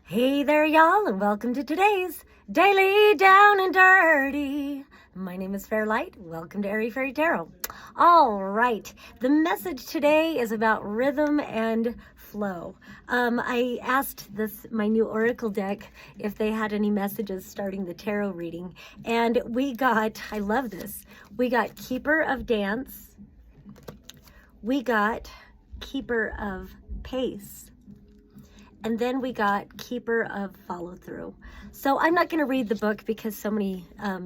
Hey there, y'all, and welcome to today's Daily Down and Dirty. My name is Fairlight. Welcome to Airy Fairy Tarot. All right, the message today is about rhythm and flow. I asked my new Oracle deck if they had any messages starting the tarot reading, and we got, I love this, we got Keeper of Dance, we got Keeper of Pace, and then we got Keeper of Follow Through. So I'm not going to read the book because so many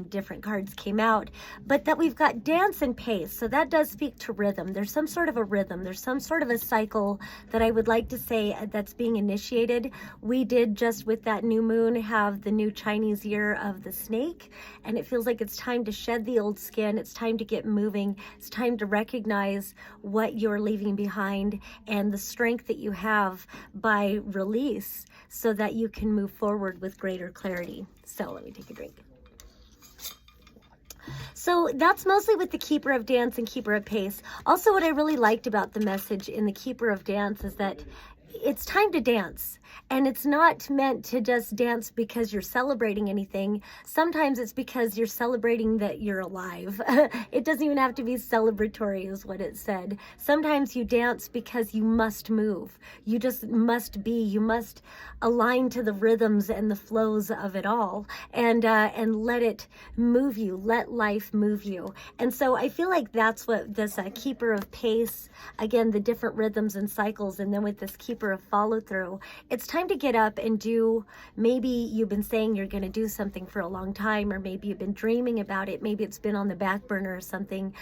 different cards came out, but that we've got dance and pace. So that does speak to rhythm. There's some sort of a rhythm. There's some sort of a cycle that I would like to say that's being initiated. We did just with that new moon have the new Chinese year of the snake, and it feels like it's time to shed the old skin. It's time to get moving. It's time to recognize what you're leaving behind and the strength that you have by release so that you can move forward with greater clarity. So let me take a drink. So that's mostly with the Keeper of Dance and Keeper of Pace. Also, what I really liked about the message in the Keeper of Dance is that it's time to dance. And it's not meant to just dance because you're celebrating anything. Sometimes it's because you're celebrating that you're alive. It doesn't even have to be celebratory is what it said. Sometimes you dance because you must move. You just must be. You must align to the rhythms and the flows of it all and let it move you. Let life move you. And so I feel like that's what this Keeper of Pace, again, the different rhythms and cycles, and then with this Keeper of Follow Through, it's time to get up and do, maybe you've been saying you're going to do something for a long time, or maybe you've been dreaming about it. Maybe it's been on the back burner or something.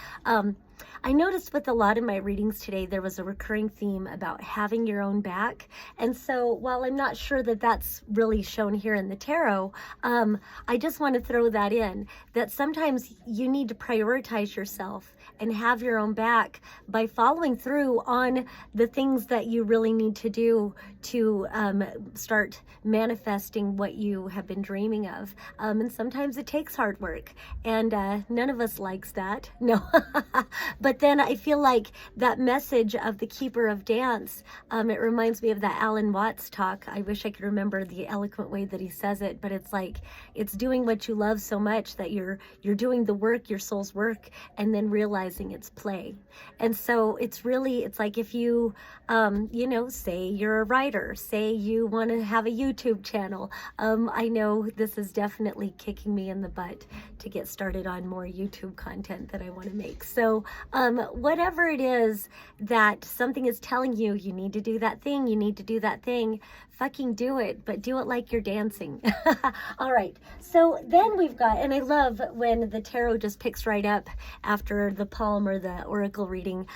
I noticed with a lot of my readings today, there was a recurring theme about having your own back. And so while I'm not sure that that's really shown here in the tarot, I just want to throw that in, that sometimes you need to prioritize yourself and have your own back by following through on the things that you really need to do to start manifesting what you have been dreaming of. And sometimes it takes hard work, and none of us likes that. No. But then I feel like that message of the Keeper of Dance, it reminds me of that Alan Watts talk. I wish I could remember the eloquent way that he says it, but it's like, it's doing what you love so much that you're doing the work, your soul's work, and then realizing it's play. And so it's like if you, say you're a writer, say you want to have a YouTube channel. I know this is definitely kicking me in the butt to get started on more YouTube content that I want to make. So whatever it is that something is telling you, you need to do that thing, you need to do that thing, fucking do it, but do it like you're dancing. All right, so then we've got, and I love when the tarot just picks right up after the palm or the oracle reading.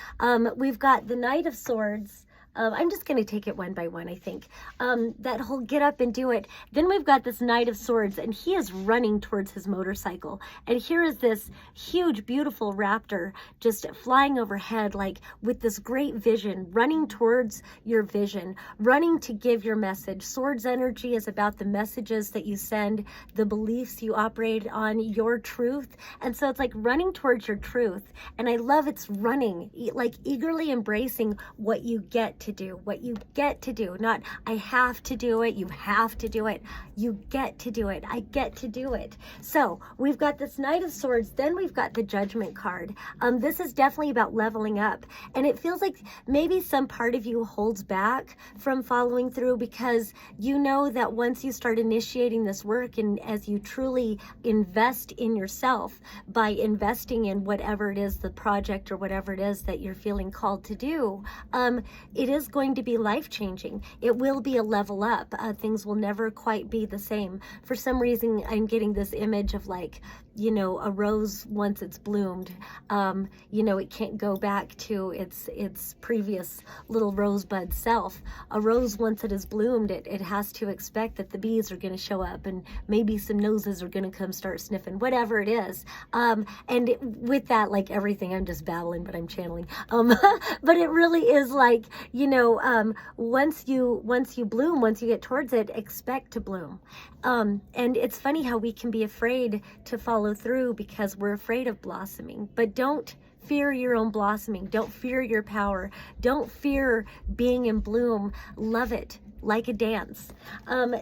We've got the Knight of Swords. I'm just going to take it one by one, I think. That whole get up and do it. Then we've got this Knight of Swords, and he is running towards his motorcycle. And here is this huge, beautiful raptor just flying overhead, like with this great vision, running towards your vision, running to give your message. Swords energy is about the messages that you send, the beliefs you operate on, your truth. And so it's like running towards your truth. And I love it's running, like eagerly embracing what you get to do, what you get to do. Not I have to do it, you have to do it, you get to do it, I get to do it. So we've got this Knight of Swords, then we've got the Judgment card. This is definitely about leveling up, and it feels like maybe some part of you holds back from following through because you know that once you start initiating this work, and as you truly invest in yourself by investing in whatever it is, the project or whatever it is that you're feeling called to do, it is going to be life-changing. It will be a level up. Things will never quite be the same. For some reason, I'm getting this image of like, a rose once it's bloomed, it can't go back to its previous little rosebud self. A rose, once it is bloomed, it has to expect that the bees are going to show up and maybe some noses are going to come start sniffing, whatever it is. With that, like everything, I'm just babbling, but I'm channeling. But it really is like, once you bloom, once you get towards it, expect to bloom. And it's funny how we can be afraid to follow through because we're afraid of blossoming, but don't fear your own blossoming. Don't fear your power. Don't fear being in bloom. Love it. like a dance.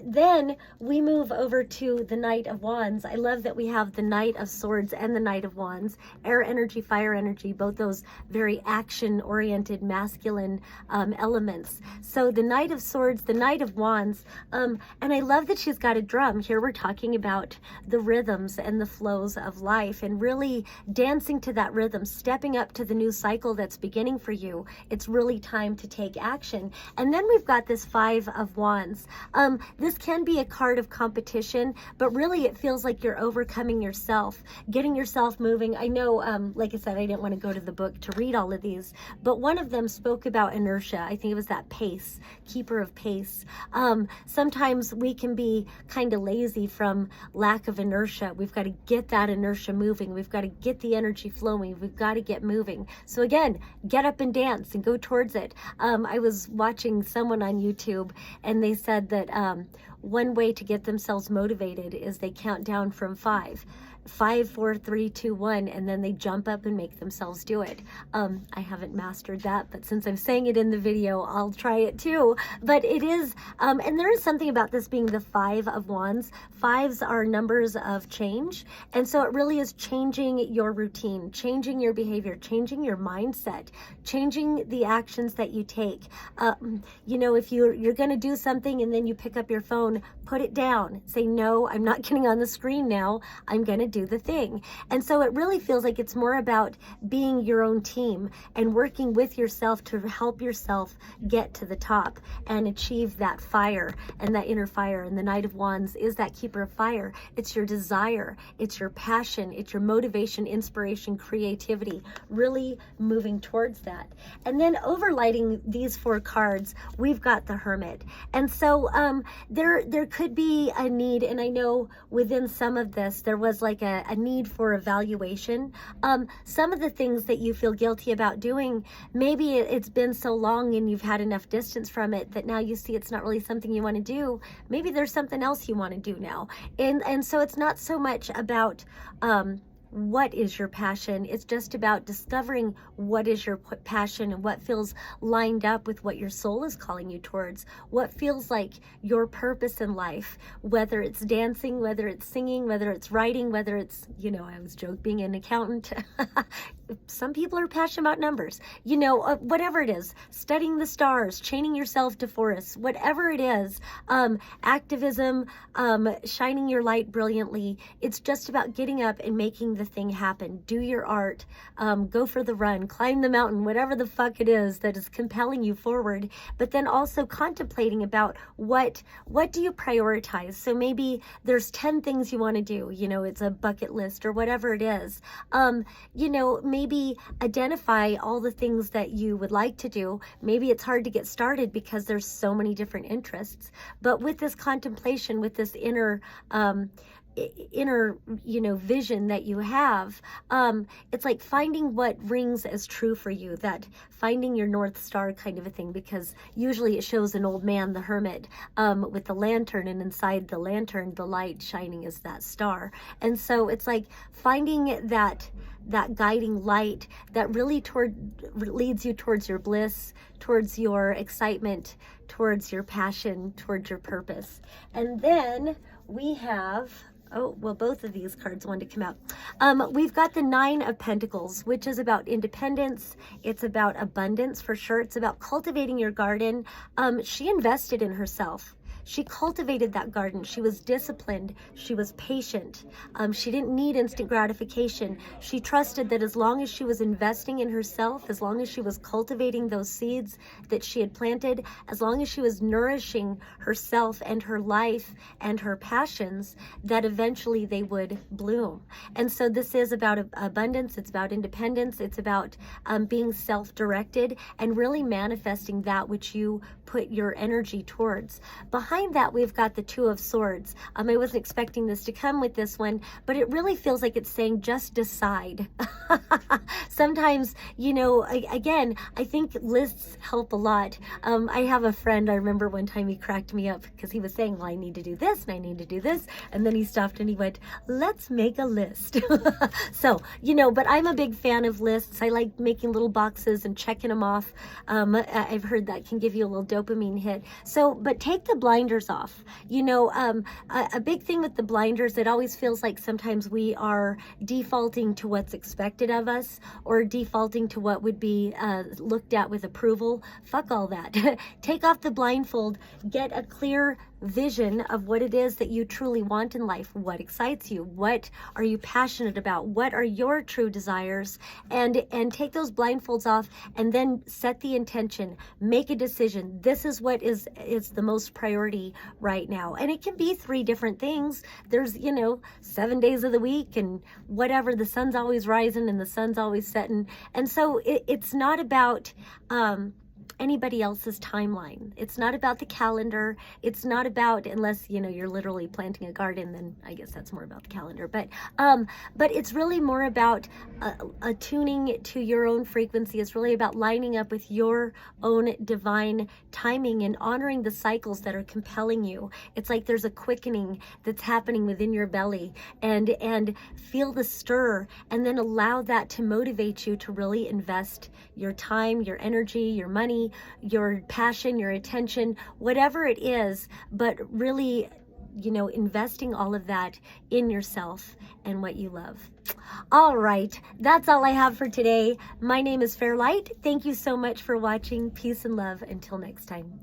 Then we move over to the Knight of Wands. I love that we have the Knight of Swords and the Knight of Wands. Air energy, fire energy, both those very action-oriented masculine elements. So the Knight of Swords, the Knight of Wands, and I love that she's got a drum. Here we're talking about the rhythms and the flows of life and really dancing to that rhythm, stepping up to the new cycle that's beginning for you. It's really time to take action. And then we've got this Five of Wands. This can be a card of competition, but really it feels like you're overcoming yourself, getting yourself moving. I know, like I said, I didn't want to go to the book to read all of these, but one of them spoke about inertia. I think it was that pace, keeper of pace. Sometimes we can be kind of lazy from lack of inertia. We've got to get that inertia moving. We've got to get the energy flowing. We've got to get moving. So again, get up and dance and go towards it. I was watching someone on YouTube and they said that one way to get themselves motivated is they count down from 5. 5, 4, 3, 2, 1, and then they jump up and make themselves do it. I haven't mastered that, but since I'm saying it in the video, I'll try it too. But it is, and there is something about this being the Five of Wands. Fives are numbers of change, and so it really is changing your routine, changing your behavior, changing your mindset, changing the actions that you take. You know, if you're going to do something and then you pick up your phone, put it down. Say, no, I'm not getting on the screen now. I'm going to do the thing. And so it really feels like it's more about being your own team and working with yourself to help yourself get to the top and achieve that fire and that inner fire. And the Knight of Wands is that keeper of fire. It's your desire, it's your passion, it's your motivation, inspiration, creativity, really moving towards that. And then overlighting these 4 cards, we've got the Hermit. And so there could be a need, and I know within some of this there was like a need for evaluation. Some of the things that you feel guilty about doing, maybe it's been so long and you've had enough distance from it that now you see it's not really something you want to do. Maybe there's something else you want to do now. And so it's not so much about what is your passion. It's just about discovering what is your passion and what feels lined up with what your soul is calling you towards, what feels like your purpose in life, whether it's dancing, whether it's singing, whether it's writing, whether it's, you know, I was joking, being an accountant. Some people are passionate about numbers, you know, whatever it is, studying the stars, chaining yourself to forests, whatever it is, activism, shining your light brilliantly. It's just about getting up and making the thing happen. Do your art, go for the run, climb the mountain, whatever the fuck it is that is compelling you forward, but then also contemplating about what do you prioritize. So maybe there's 10 things you want to do, you know, it's a bucket list or whatever it is. You know, maybe identify all the things that you would like to do. Maybe it's hard to get started because there's so many different interests, but with this contemplation, with this inner you know, vision that you have, it's like finding what rings as true for you, that finding your North Star kind of a thing, because usually it shows an old man, the hermit, with the lantern, and inside the lantern the light shining is that star. And so it's like finding that guiding light that really leads you towards your bliss, towards your excitement, towards your passion, towards your purpose. And then we have, oh, well, both of these cards wanted to come out. We've got the Nine of Pentacles, which is about independence. It's about abundance for sure. It's about cultivating your garden. She invested in herself. She cultivated that garden. She was disciplined. She was patient. She didn't need instant gratification. She trusted that as long as she was investing in herself, as long as she was cultivating those seeds that she had planted, as long as she was nourishing herself and her life and her passions, that eventually they would bloom. And so this is about abundance. It's about independence. It's about being self-directed and really manifesting that which you put your energy towards. Behind behind that, we've got the Two of Swords. I wasn't expecting this to come with this one, but it really feels like it's saying just decide. Sometimes, you know, again, I think lists help a lot. I have a friend, I remember one time he cracked me up because he was saying, well, I need to do this and I need to do this. And then he stopped and he went, let's make a list. So, you know, but I'm a big fan of lists. I like making little boxes and checking them off. I've heard that can give you a little dopamine hit. So, but take the blinders off. You know, a big thing with the blinders, it always feels like sometimes we are defaulting to what's expected of us, or defaulting to what would be looked at with approval. Fuck all that. Take off the blindfold, get a clear vision of what it is that you truly want in life. What excites you? What are you passionate about? What are your true desires? And take those blindfolds off, and then set the intention. Make a decision. This is what is the most priority right now. And it can be 3 different things. There's, you know, 7 days of the week and whatever. The sun's always rising and the sun's always setting. And so it's not about anybody else's timeline. It's not about the calendar. It's not about, unless, you know, you're literally planting a garden, then I guess that's more about the calendar. But it's really more about attuning to your own frequency. It's really about lining up with your own divine timing and honoring the cycles that are compelling you. It's like there's a quickening that's happening within your belly, and feel the stir, and then allow that to motivate you to really invest your time, your energy, your money, your passion, your attention, whatever it is, but really, you know, investing all of that in yourself and what you love. All right, that's all I have for today. My name is Fairlight. Thank you so much for watching. Peace and love. Until next time.